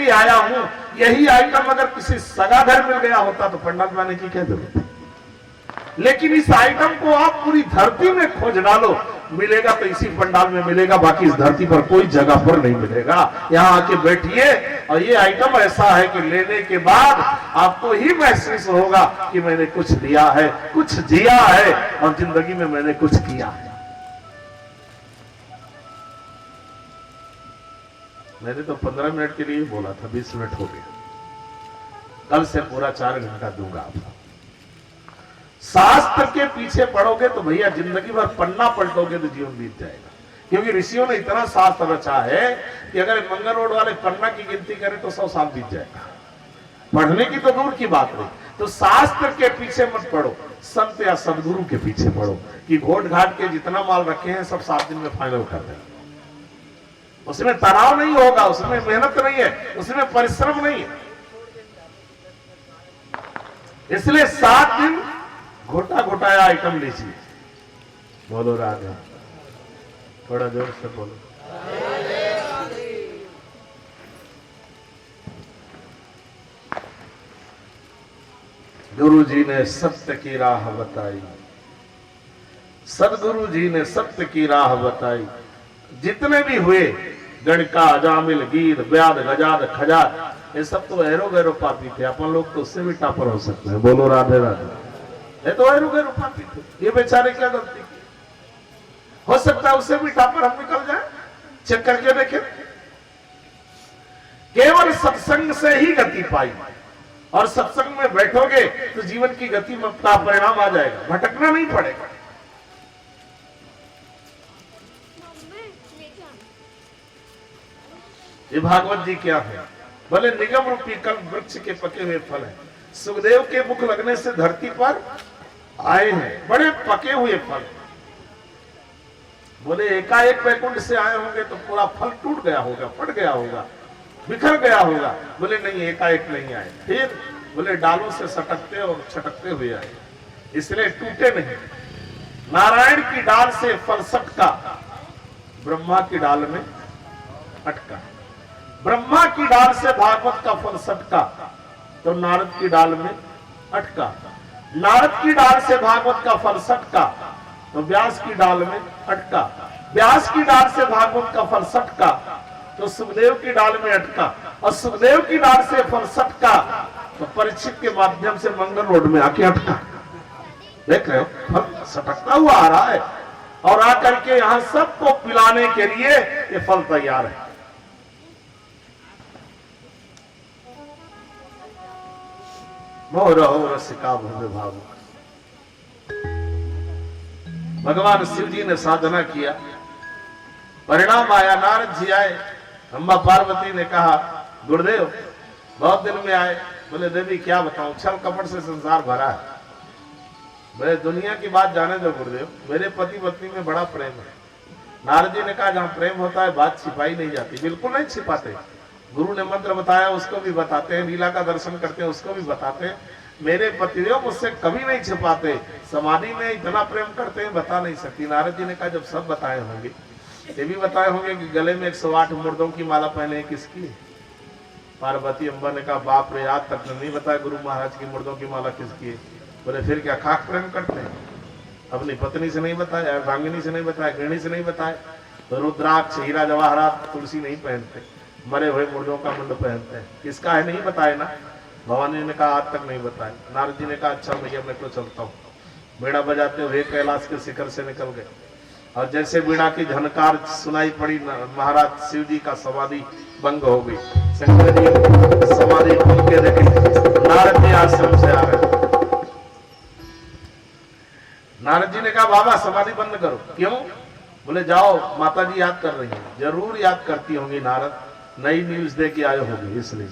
लिए आया हूं, यही आइटम अगर किसी सगा घर मिल गया होता तो पंडाल बनाने की क्या जरूरत है। लेकिन इस आइटम को आप पूरी धरती में खोज डालो, मिलेगा तो इसी पंडाल में मिलेगा, बाकी इस धरती पर कोई जगह पर नहीं मिलेगा। यहाँ आके बैठिए और ये आइटम ऐसा है कि लेने के बाद आपको ही महसूस होगा कि मैंने कुछ दिया है, कुछ जिया है और जिंदगी में मैंने कुछ किया है। मैंने तो 15 मिनट के लिए बोला था, 20 मिनट हो गया। कल से पूरा 4 घंटा दूंगा आपको। शास्त्र के पीछे पढ़ोगे तो भैया जिंदगी भर पन्ना पलटोगे तो जीवन बीत जाएगा। क्योंकि ऋषियों ने इतना शास्त्र रचा है कि अगर मंगल रोड वाले पन्ना की गिनती करें तो 100 साल बीत जाएगा। पढ़ने की तो दूर की बात नहीं, तो शास्त्र के पीछे मत पढ़ो, संत या सदगुरु के पीछे पढ़ो कि घोट घाट के जितना माल रखे हैं सब 7 दिन में फाइनल कर दें। उसमें तनाव नहीं होगा, उसमें मेहनत नहीं है, उसमें परिश्रम नहीं है। इसलिए 7 दिन घोटा घोटाया आइटम लीजिए। बोलो राधे, थोड़ा जोर से बोलो। गुरु जी ने सत्य की राह बताई, सदगुरु जी ने सत्य की राह बताई। जितने भी हुए गणका, जामिल, गीर, ब्याद, गजाद, खजाद, ये सब तो एरो गैरो पापी थे। अपन लोग तो उससे भी टापर हो सकते हैं। बोलो राधे राधे। ये तो एरो गैरो पापी थे, ये बेचारे क्या गलती की? हो सकता है उससे भी टापर हम निकल जाए। चेक करके देखें। केवल सत्संग से ही गति पाई, और सत्संग में बैठोगे तो जीवन की गति में का परिणाम आ जाएगा, भटकना नहीं पड़ेगा। ये भागवत जी क्या है? बोले निगम रूपी कल्प वृक्ष के पके हुए फल है। सुखदेव के मुख लगने से धरती पर आए हैं बड़े पके हुए फल। बोले एकाएक वैकुंठ से आए होंगे तो पूरा फल टूट गया होगा, फट गया होगा, बिखर गया होगा। बोले नहीं, एकाएक नहीं आए। फिर बोले डालों से सटकते और छटकते हुए आए, इसलिए टूटे नहीं। नारायण की डाल से फल सटका, ब्रह्मा की डाल में अटका। ब्रह्मा की डाल से भागवत का फल सटका तो नारद की डाल में अटका। नारद की डाल से भागवत का फल सटका तो व्यास की डाल में अटका। व्यास की डाल से भागवत का फल सटका तो सुखदेव की डाल में अटका। और सुखदेव की डाल से फल सटका तो परीक्षित के माध्यम से मंगल रोड में आके अटका। देख रहे हो, फल सटकता हुआ आ रहा है और आकर के यहां सबको पिलाने के लिए ये फल तैयार है। मोरहो रसिका भव्य भाव। भगवान शिव जी ने साधना किया, परिणाम आया। नारद जी आए, अम्मा पार्वती ने कहा गुरुदेव बहुत दिन में आए। बोले देवी क्या बताऊं, छल कपट से संसार भरा है। बोले दुनिया की बात जाने दो गुरुदेव, मेरे पति पत्नी में बड़ा प्रेम है। नारद जी ने कहा जहां प्रेम होता है बात छिपाई नहीं जाती। बिल्कुल नहीं छिपाते। गुरु ने मंत्र बताया उसको भी बताते हैं, लीला का दर्शन करते हैं उसको भी बताते हैं। मेरे पतिदेव मुझसे कभी नहीं छिपाते, समाधि में इतना प्रेम करते हैं बता नहीं सकती। नारद जी ने कहा जब सब बताए होंगे, ये भी बताए होंगे कि गले में 108 मुर्दों की माला पहने किसकी? पार्वती अम्बा ने कहा बाप रे, आज तक नहीं बताया गुरु महाराज की मुर्दों की माला किसकी है। बोले फिर क्या खाक प्रेम करते हैं? अपनी पत्नी से नहीं बताया, अर्धांगिनी से नहीं बताया, गृहिणी से नहीं बताया, तो रुद्राक्ष, हीरा जवाहरात, तुलसी नहीं पहनते, मरे हुए मुर्दों का मुंड पहनते हैं। किसका है नहीं बताए ना। भवानी ने कहा आज तक नहीं बताया। नारद जी ने कहा अच्छा भैया मैं तो चलता हूँ। बीड़ा बजाते हुए कैलाश के शिखर से निकल गए और जैसे बीड़ा की झनकार सुनाई पड़ी, महाराज शिव जी का समाधि भंग हो गई। शंकर जी समाधि भंग के देखे, नारद जी आश्रम से आ रहे। नारद जी ने कहा बाबा समाधि बंद करो। क्यों? बोले जाओ माता जी याद कर रही है। जरूर याद करती होंगी नारद, नई न्यूज दे के आए होंगे इसलिए।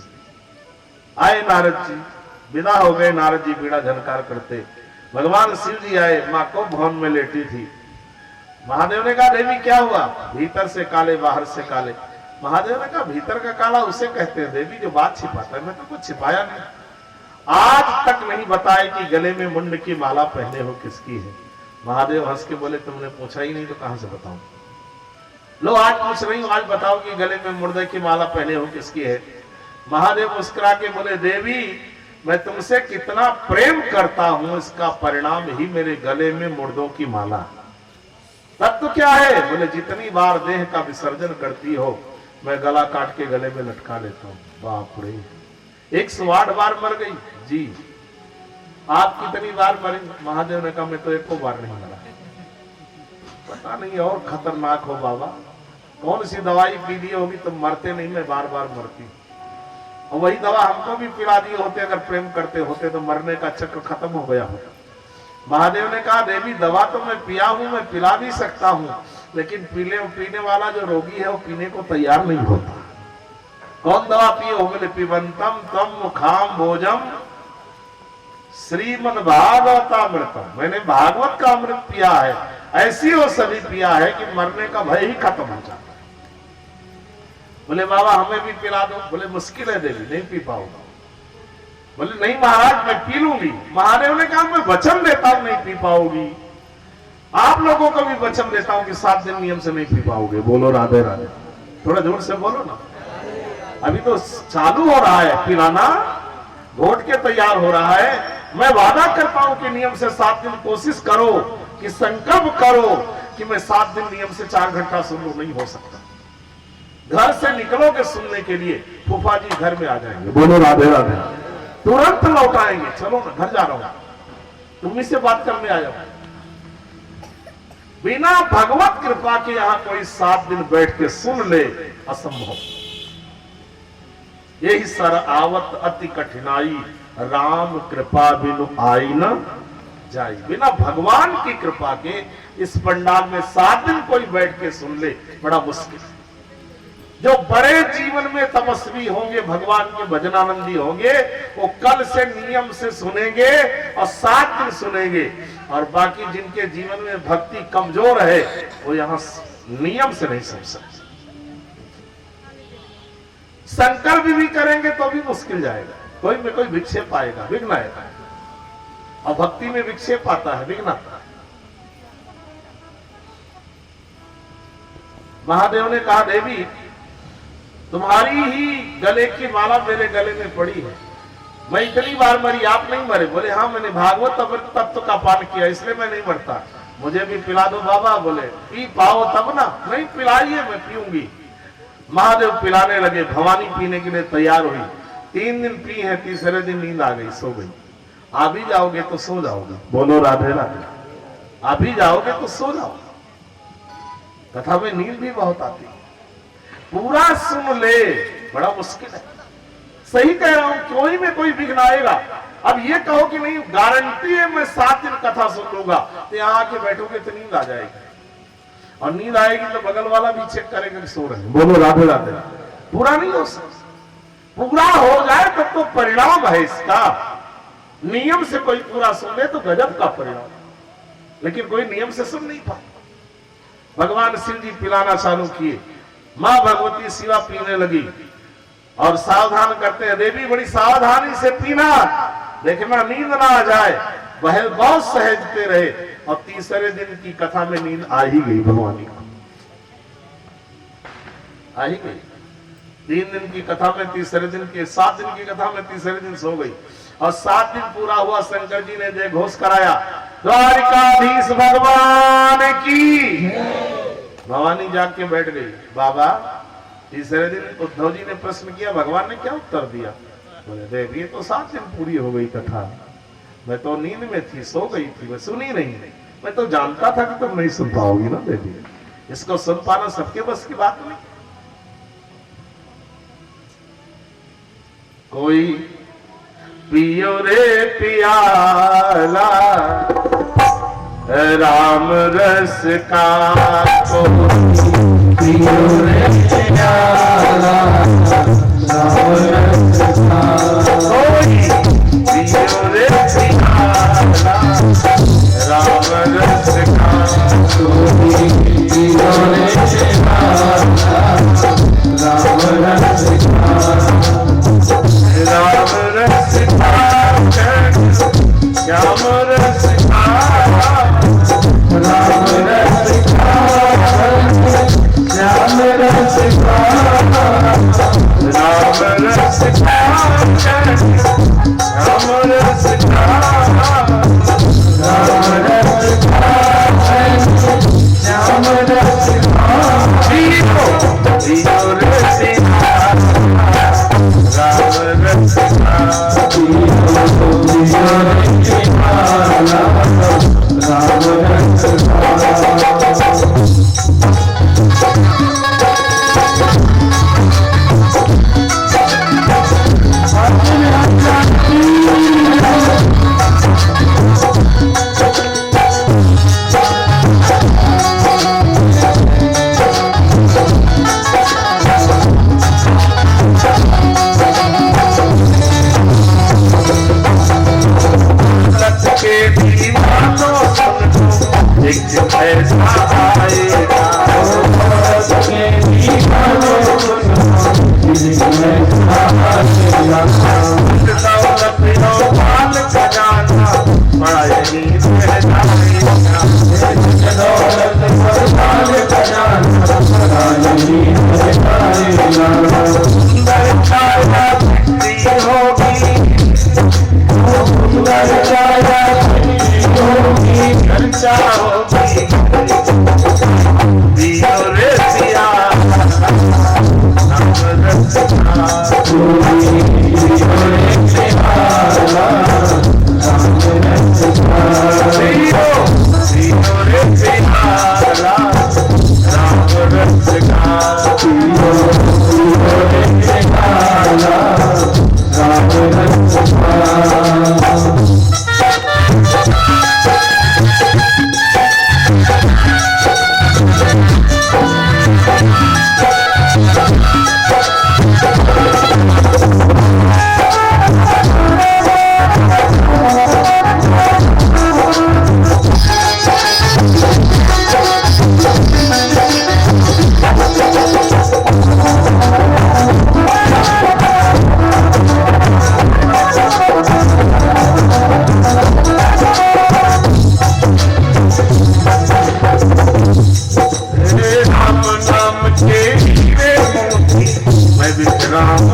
आए नारद जी, विदा हो गए। नारद जी बीड़ा झनकार करते। भगवान शिव जी आए, माँ को भवन में लेटी थी। महादेव ने कहा देवी क्या हुआ? भीतर से काले बाहर से काले। महादेव ने कहा भीतर का काला उसे कहते हैं देवी जो बात छिपाता है, मैं तो कुछ छिपाया नहीं। आज तक नहीं बताए कि गले में मुंड की माला पहने हो किसकी है। महादेव हंस के बोले तुमने पूछा ही नहीं तो कहां से बताऊं। लो आज पूछ रही हूं, आज बताओ कि गले में मुर्दे की माला पहने हो किसकी है। महादेव मुस्कुरा के बोले, देवी मैं तुमसे कितना प्रेम करता हूं, इसका परिणाम ही मेरे गले में मुर्दों की माला। तत्व क्या है? बोले, जितनी बार देह का विसर्जन करती हो मैं गला काट के गले में लटका लेता हूं। बाप रे, 108 बार मर गई जी। आप कितनी बार मरे? महादेव ने कहा, मैं तो एको बार नहीं मरा। पता नहीं और खतरनाक हो बाबा, कौन सी दवाई पी ली होगी तुम मरते नहीं, मैं बार बार मरती। और वही दवा हमको भी पिला दिए होते, अगर प्रेम करते होते तो मरने का चक्र खत्म हो गया होता। महादेव ने कहा, देवी दवा तो मैं पिया हूं, मैं पिला भी सकता हूं, लेकिन पीने वाला जो रोगी है वो पीने को तैयार नहीं होता। कौन दवा पिए हो? बोले, पिबंतम तम मुखाम भोजम श्रीमद भागवतामृतम। मैंने भागवत का अमृत पिया है, ऐसी औषधि पिया है कि मरने का भय ही खत्म हो जाता है। बोले, बाबा हमें भी पिला दो। बोले, मुश्किल है देवी, नहीं पी पाऊंगा। बोले, नहीं महाराज मैं पी लूंगी। महादेव ने कहा, मैं वचन देता हूं नहीं पी पाओगी। आप लोगों को भी वचन देता हूं कि 7 दिन नियम से नहीं पी पाओगे। बोलो राधे राधे, थोड़ा जोर से बोलो ना। अभी तो चालू हो रहा है पिलाना, घोट के तैयार हो रहा है। मैं वादा करता हूं कि नियम से 7 दिन कोशिश करो, कि संकल्प करो कि मैं 7 दिन नियम से 4 घंटा सुन लूं। नहीं हो सकता। घर से निकलोगे सुनने के लिए, फूफा जी घर में आ जाएंगे। बोलो राधे राधे, तुरंत लौट आएंगे। चलो मैं घर जा रहा हूं, तुम्ही से बात करने आया हूं। बिना भगवत कृपा के यहां कोई 7 दिन बैठ के सुन ले, असंभव। यही सर आवत अति कठिनाई, राम कृपा बिनु आई न जाई। बिना भगवान की कृपा के इस पंडाल में 7 दिन कोई बैठ के सुन ले, बड़ा मुश्किल। जो बड़े जीवन में तपस्वी होंगे, भगवान के भजनानंदी होंगे, वो कल से नियम से सुनेंगे और 7 दिन सुनेंगे। और बाकी जिनके जीवन में भक्ति कमजोर है, वो यहां नियम से नहीं सुन सकते। संकल्प भी करेंगे तो भी मुश्किल जाएगा। कोई में कोई विक्षेप आएगा, विघ्न आएगा। और भक्ति में विक्षेप आता है, विघ्न आता है। महादेव ने कहा, देवी तुम्हारी ही गले की माला मेरे गले में पड़ी है। मैं इतनी बार मरी, आप नहीं मरे। बोले, हाँ मैंने भागवत अमृत तत्व का पान किया, इसलिए मैं नहीं मरता। मुझे भी पिला दो बाबा। बोले, पी पाओ तब ना। नहीं पिलाइए, मैं पीऊंगी। महादेव पिलाने लगे। भवानी पीने के लिए तैयार हुई। 3 दिन पी है, तीसरे दिन नींद आ गई, सो गई। आ भी जाओगे तो सो जाओगे। बोलो राधे राधे, आ भी जाओगे तो सो जाओ। कथा में नींद भी बहुत आती है। पूरा सुन ले, बड़ा मुश्किल है। सही कह रहा हूं, कोई में कोई विघ्न आएगा। अब ये कहो कि नहीं गारंटी है मैं 7 दिन कथा सुन लूंगा, तो यहां आके बैठोगे तो नींद आ जाएगी। और नींद आएगी तो बगल वाला भी चेक करेगा कि सो रहे। बोलो राधे राधे। पूरा नहीं हो सकता। पूरा हो जाए तब तो परिणाम है इसका। नियम से कोई पूरा सुन ले तो गजब का परिणाम। लेकिन कोई नियम से सुन नहीं पाता। भगवान शिव जी पिलाना चालू किए। मां भगवती शिवा पीने लगी और सावधान करते हैं, देवी बड़ी सावधानी से पीना, देखना नींद ना आ जाए। वह बहुत सहजते रहे और तीसरे दिन की कथा में नींद आ ही गई। भगवानी को आ ही गई। 3 दिन की कथा में तीसरे दिन के 7 दिन की कथा में तीसरे दिन सो गई। और 7 दिन पूरा हुआ, शंकर जी ने जय घोष कराया, द्वारिकाधीश भगवान की। भवानी जाग के बैठ गई। बाबा तीसरे दिन उद्धव जी ने प्रश्न किया, भगवान ने क्या उत्तर दिया? बोले, देव ये तो 7 दिन पूरी हो गई कथा, मैं तो नींद में थी, सो गई थी, मैं सुनी नहीं। मैं तो जानता था कि तुम नहीं सुन पाओगी ना देवी। इसको सुन पाना सबके बस की बात नहीं। कोई पियो रे पियाला राम रस का, पियो रे प्याला राम रस का। कोई पियो रे प्याला राम रस का, कोई पियो रे प्याला राम रस का। राम रस का श्याम रस का, राम रस का श्याम रस का, रस खाए राम रस खाए राम रस खाए राम रस खाए जियो रसिया राम रस खाए जियो रसिया राम रस खाए। राम